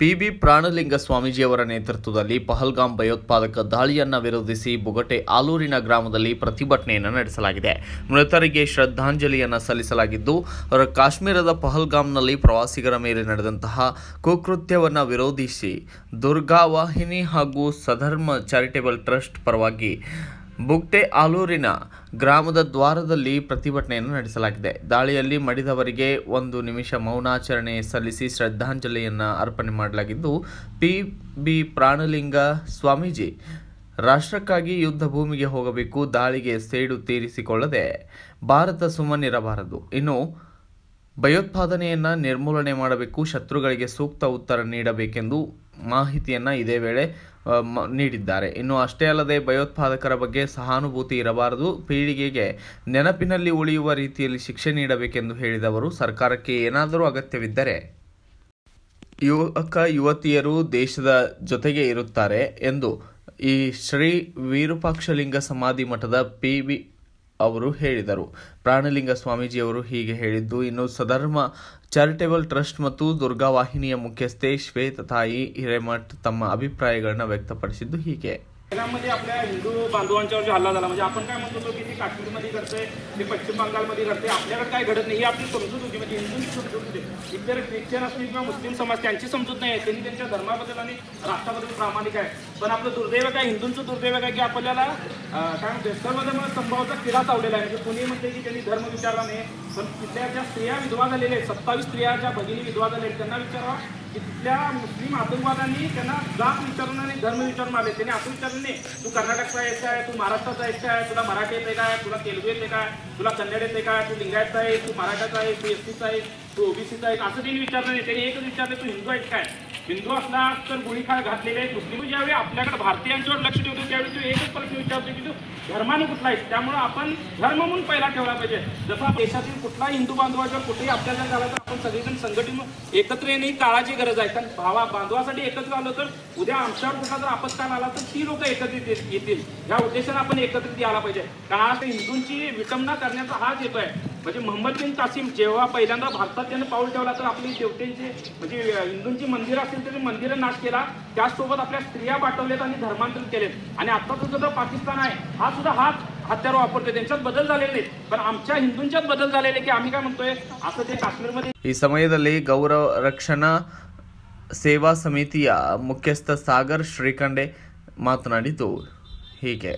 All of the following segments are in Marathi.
ಪಿ.ಬಿ. ಪ್ರಾಣಲಿಂಗ ಸ್ವಾಮೀಜಿಯವರ ನೇತೃತ್ವದಲ್ಲಿ ಪಹಲ್ಗಾಮ್ ಭಯೋತ್ಪಾದಕ ದಾಳಿಯನ್ನು ವಿರೋಧಿಸಿ ಬೊಗಟೆ ಆಲೂರಿನ ಗ್ರಾಮದಲ್ಲಿ ಪ್ರತಿಭಟನೆಯನ್ನು ನಡೆಸಲಾಗಿದೆ. ಮೃತರಿಗೆ ಶ್ರದ್ಧಾಂಜಲಿಯನ್ನು ಸಲ್ಲಿಸಲಾಗಿದ್ದು, ಕಾಶ್ಮೀರದ ಪಹಲ್ಗಾಮ್ನಲ್ಲಿ ಪ್ರವಾಸಿಗರ ಮೇಲೆ ನಡೆದಂತಹ ಕುಕೃತ್ಯವನ್ನು ವಿರೋಧಿಸಿ ದುರ್ಗಾವಾಹಿನಿ ಹಾಗೂ ಸಧರ್ಮ ಚಾರಿಟೇಬಲ್ ಟ್ರಸ್ಟ್ ಪರವಾಗಿ ಬೊಗಟೆ ಆಲೂರಿನ ಗ್ರಾಮದ ದ್ವಾರದಲ್ಲಿ ಪ್ರತಿಭಟನೆಯನ್ನು ನಡೆಸಲಾಗಿದೆ. ದಾಳಿಯಲ್ಲಿ ಮಡಿದವರಿಗೆ 1 ನಿಮಿಷ ಮೌನಾಚರಣೆ ಸಲ್ಲಿಸಿ ಶ್ರದ್ಧಾಂಜಲಿಯನ್ನು ಅರ್ಪಣೆ ಮಾಡಲಾಗಿದ್ದು, ಪಿ.ಬಿ. ಪ್ರಾಣಲಿಂಗ ಸ್ವಾಮೀಜಿ ರಾಷ್ಟ್ರಕ್ಕಾಗಿ ಯುದ್ಧ ಭೂಮಿಗೆ ಹೋಗಬೇಕು, ದಾಳಿಗೆ ಸೇಡು ತೀರಿಸಿಕೊಳ್ಳದೆ ಭಾರತ ಸುಮ್ಮನಿರಬಾರದು, ಇನ್ನು ಭಯೋತ್ಪಾದನೆಯನ್ನು ನಿರ್ಮೂಲನೆ ಮಾಡಬೇಕು, ಶತ್ರುಗಳಿಗೆ ಸೂಕ್ತ ಉತ್ತರ ನೀಡಬೇಕೆಂದು ಮಾಹಿತಿಯನ್ನು ಇದೇ ವೇಳೆ ನೀಡಿದ್ದಾರೆ. ಇನ್ನು ಅಷ್ಟೇ ಅಲ್ಲದೆ ಭಯೋತ್ಪಾದಕರ ಬಗ್ಗೆ ಸಹಾನುಭೂತಿ ಇರಬಾರದು, ಪೀಳಿಗೆಗೆ ನೆನಪಿನಲ್ಲಿ ಉಳಿಯುವ ರೀತಿಯಲ್ಲಿ ಶಿಕ್ಷೆ ನೀಡಬೇಕೆಂದು ಹೇಳಿದವರು, ಸರ್ಕಾರಕ್ಕೆ ಏನಾದರೂ ಅಗತ್ಯವಿದ್ದರೆ ಯುವಕ ಯುವತಿಯರು ದೇಶದ ಜೊತೆಗೆ ಇರುತ್ತಾರೆ ಎಂದು ಈ ಶ್ರೀ ವಿರೂಪಾಕ್ಷಲಿಂಗ ಸಮಾಧಿ ಮಠದ ಪಿ.ಬಿ. ಅವರು ಹೇಳಿದರು. ಪ್ರಾಣಲಿಂಗ ಸ್ವಾಮೀಜಿಯವರು ಹೀಗೆ ಹೇಳಿದ್ದು, ಇನ್ನು ಸಧರ್ಮ ಚಾರಿಟೇಬಲ್ ಟ್ರಸ್ಟ್ ಮತ್ತು ದುರ್ಗಾವಾಹಿನಿಯ ಮುಖ್ಯಸ್ಥೆ ಶ್ವೇತತಾಯಿ ಹಿರೇಮಠ್ ತಮ್ಮ ಅಭಿಪ್ರಾಯಗಳನ್ನು ವ್ಯಕ್ತಪಡಿಸಿದ್ದು ಹೀಗೆ. मध्ये आपल्या हिंदू बांधवांच्यावर जो हल्ला झाला, म्हणजे आपण काय म्हणतो की ते काश्मीरमध्ये घडते, ते पश्चिम बंगालमध्ये घडते, आपल्याकडे काय घडत नाही ही आपली समजूत होती. म्हणजे हिंदूंची समजूत होती. इतर ख्रिश्चन असतील किंवा मुस्लिम समाज त्यांची समजूत नाही आहे, त्यांनी त्यांच्या धर्माबद्दल आणि राष्ट्राबद्दल प्रामाणिक आहे. पण आपलं दुर्दैव काय, हिंदूंचं दुर्दैव काय की आपल्याला काय म्हणते सर्वधर्म संभावाचा किडा चावलेला आहे. म्हणजे कुणी म्हणते की त्यांनी धर्म विचारला नाही, पण तिथल्या ज्या स्त्रिया विधवा झालेल्या आहेत, 27 स्त्रिया ज्या भगिनी विधवा झालेल्या आहेत, त्यांना विचारावा की तिथल्या मुस्लिम आतंकवाद्यांनी त्यांना जात विचारून आणि धर्म विचारून आले. त्यांनी असं विचारलं नाही तू कर्नाटकचा आहेस काय, तू महाराष्ट्राचा आहेस काय, तुला मराठी येते काय, तुला तेलुगू येते काय, तुला कन्नड येते काय, तू लिंगायतचा आहेस, तू मराठाचा आहेस, तू एसटीचा आहेस, तू ओबीसीचा आहेस, असं त्यांनी विचारलं नाही. त्यांनी एकच विचारलं तू हिंदू आहेस काय. हिंदू असला तर गोळीखाळ घातलेले आहेत. मुस्लिम ज्यावेळी आपल्याकडे भारतीयांच्यावर लक्ष ठेवतो त्यावेळी तू एकच प्रश्न विचारतो की तू धर्माने कुठला आहेस. त्यामुळे आपण धर्म म्हणून पहिला ठेवला पाहिजे. जसा देशातील कुठलाही हिंदू बांधवाच्यावर कुठेही अत्याचार झाला तर आपण सगळेजण संघटित एकत्र येणे ही काळाची गरज आहे. कारण बांधवासाठी एकत्र आलो तर उद्या आमच्यावर कुठला जर आपत्काल आला तर ती लोक एकत्रित येतील. या उद्देशाने आपण एकत्रित यायला पाहिजे. कारण आज हिंदूंची विटंबना करण्याचा हाच येतो आहे. म्हणजे मोहम्मद बिन कासिम जेव्हा पहिल्यांदा भारतात त्याने पाऊल ठेवला तर आपली देवतेंची म्हणजे हिंदूंची मंदिरं असतील तरी मंदिरं नाश केला, त्याचसोबत आपल्या स्त्रिया पाठवलेत आणि धर्मांतरित केलेत. आणि आत्ताचा सुद्धा पाकिस्तान आहे हा सुद्धा हाच हत्यार वापरतोय. त्यांच्यात बदल झालेले नाहीत, पण आमच्या हिंदूंच्यात बदल झालेले की आम्ही काय म्हणतोय असं ते काश्मीरमध्ये. ಈ ಸಮಯದಲ್ಲಿ ಗೌರವ ರಕ್ಷಣಾ ಸೇವಾ ಸಮಿತಿಯ ಮುಖ್ಯಸ್ಥ ಸಾಗರ್ ಶ್ರೀಕಂಡೆ ಮಾತನಾಡಿದ್ದು ಹೀಗೆ.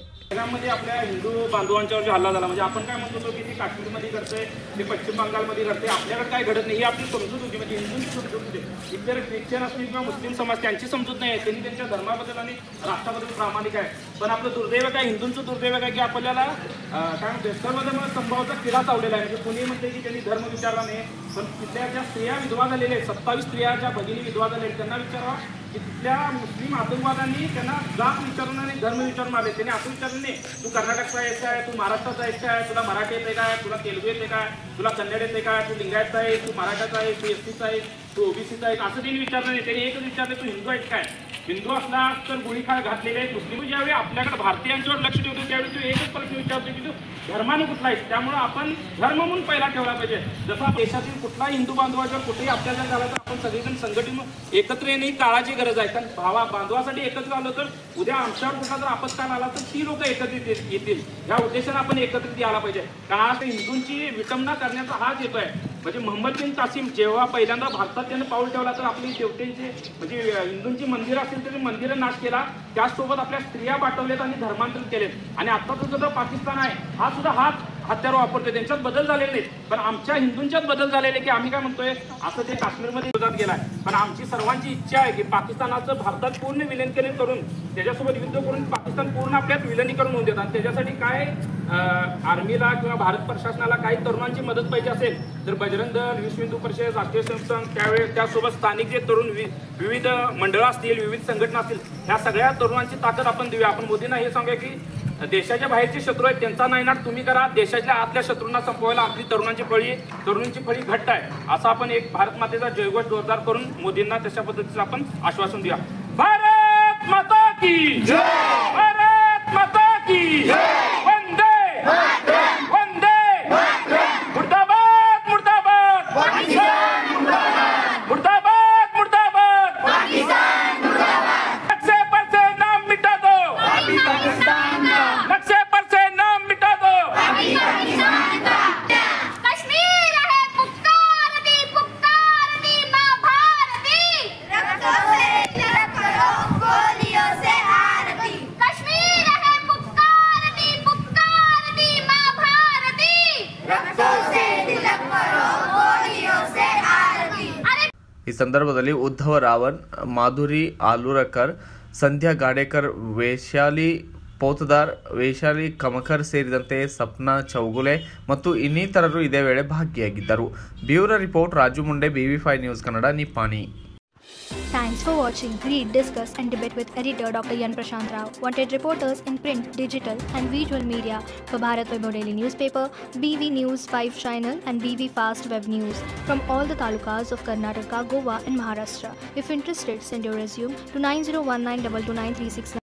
मध्ये आपल्या हिंदू बांधवांच्यावर जो हल्ला झाला, म्हणजे आपण काय म्हणतो की ते काश्मीरमध्ये घडते, ते पश्चिम बंगालमध्ये घडते, आपल्याकडे काय घडत नाही ही आपली समजूत होती. म्हणजे हिंदूंची समजूत होती. इतर ख्रिश्चन असतील किंवा मुस्लिम समाज त्यांची समजूत नाही आहे, त्यांनी त्यांच्या धर्माबद्दल आणि राष्ट्राबद्दल प्रामाणिक आहे. पण आपलं दुर्दैव काय, हिंदूंचं दुर्दैव काय की आपल्याला काय म्हणते सर्वधर्म संभावाचा किडा चावलेला आहे. म्हणजे कुणी म्हणते की त्यांनी धर्म विचारला नाही, पण तिथल्या ज्या स्त्रिया विधवा झालेल्या आहेत, 27 स्त्रिया ज्या भगिनी विधवा झालेल्या आहेत, त्यांना विचारावा की तिथल्या मुस्लिम आतंकवाद्यांनी त्यांना जात विचारून आणि धर्म विचारून आले. त्यांनी असं विचारलं नाही तू कर्नाटकचा आहेस काय, तू महाराष्ट्राचा आहेस काय, तुला मराठी येते काय, तुला तेलुगू येते काय, तुला कन्नड येते काय, तू लिंगायतचा आहेस, तू मराठाचा आहेस, तू एसटीचा आहेस, तू ओबीसीचा आहेस, असं त्यांनी विचारलं नाही. त्यांनी एकच विचारलं तू हिंदू आहेस काय. हिंदू असला तर गोळीखाळ घातलेले आहेत. मुस्लिम ज्यावेळी आपल्याकडे भारतीयांच्यावर लक्ष ठेवतो त्यावेळी तू एकच प्रश्न विचारतो की तू धर्माने कुठला आहेस. त्यामुळे आपण धर्म म्हणून पहिला ठेवला पाहिजे. जसा देशातील कुठलाही हिंदू बांधवाच्यावर कुठेही अत्याचार झाला तर आपण सगळेजण संघटित एकत्र येणे ही काळाची गरज आहे. कारण बांधवासाठी एकत्र आलो तर उद्या आमच्यावर कुठला जर आपत्काल आला तर ती लोक एकत्रित येतील. या उद्देशाने आपण एकत्रित यायला पाहिजे. कारण आज हिंदूंची विटंबना करण्याचा हाच येतो आहे. म्हणजे मोहम्मद बिन कासिम जेव्हा पहिल्यांदा भारतात त्याने पाऊल ठेवला तर आपली देवतेंची म्हणजे हिंदूंची मंदिरं असतील तरी मंदिरं नाश केला, त्याचसोबत आपल्या स्त्रिया पाठवलेत आणि धर्मांतरित केलेत. आणि आत्ताचा सुद्धा पाकिस्तान आहे हा सुद्धा हाच हत्यार वापरतोय. त्यांच्यात बदल झालेले नाहीत, पण आमच्या हिंदूंच्यात बदल झालेले की आम्ही काय म्हणतोय असं ते काश्मीरमध्ये विरोधात गेलाय. पण आमची सर्वांची इच्छा आहे की पाकिस्तानाचं भारतात पूर्ण विलीनीकरण करून त्याच्यासोबत युद्ध करून पाकिस्तान पूर्ण आपल्यात विलीनीकरण होऊन देतात. त्याच्यासाठी काय आर्मीला किंवा भारत प्रशासनाला काही तरुणांची मदत पाहिजे असेल तर बजरंग दल, विश्व हिंदू परिषद, राष्ट्रीय संघ त्यावेळेस त्यासोबत स्थानिक जे तरुण विविध मंडळं असतील, विविध संघटना असतील, ह्या सगळ्या तरुणांची ताकद आपण देऊया. आपण मोदींना हे सांगूया की देशाच्या बाहेरचे शत्रू आहेत त्यांचा नायनाट तुम्ही करा, देशाच्या आतल्या शत्रूंना संपवायला आपली तरुणांची फळी घट्ट आहे असं आपण एक भारत मातेचा जयघोष जोरदार करून मोदींना तशा पद्धतीचं आपण आश्वासन देऊया. भारत माता की जय, भारत माता की जय, वंदे वंदे मुर्दाबाद मुर्दाबाद मुर्दाबाद मुर्दाबाद ಸಂದರ್ಭದಲ್ಲಿ ಉದ್ಧವ ರಾವನ್, ಮಾಧುರಿ ಆಲೂರಕರ್, ಸಂಧ್ಯಾ ಗಾಡೇಕರ್, ವೈಶಾಲಿ ಪೋತದಾರ್, ವೈಶಾಲಿ ಕಮಕರ್ ಸೇರಿದಂತೆ ಸಪ್ನಾ ಚೌಗುಲೆ ಮತ್ತು ಇನ್ನಿತರರು ಇದೇ ವೇಳೆ ಭಾಗಿಯಾಗಿದ್ದರು. Bureau report Raju Munde, BV5 news Kannada, Nippani. Thanks for watching. Read, discuss and debate with editor Dr. Yan Prashant Rao. Wanted reporters in print, digital and visual media for Bharat Vaibhav Daily Newspaper, BV News 5 Channel and BV Fast Web News from all the talukas of Karnataka, Goa and Maharashtra. If interested, send your resume to 9019229369.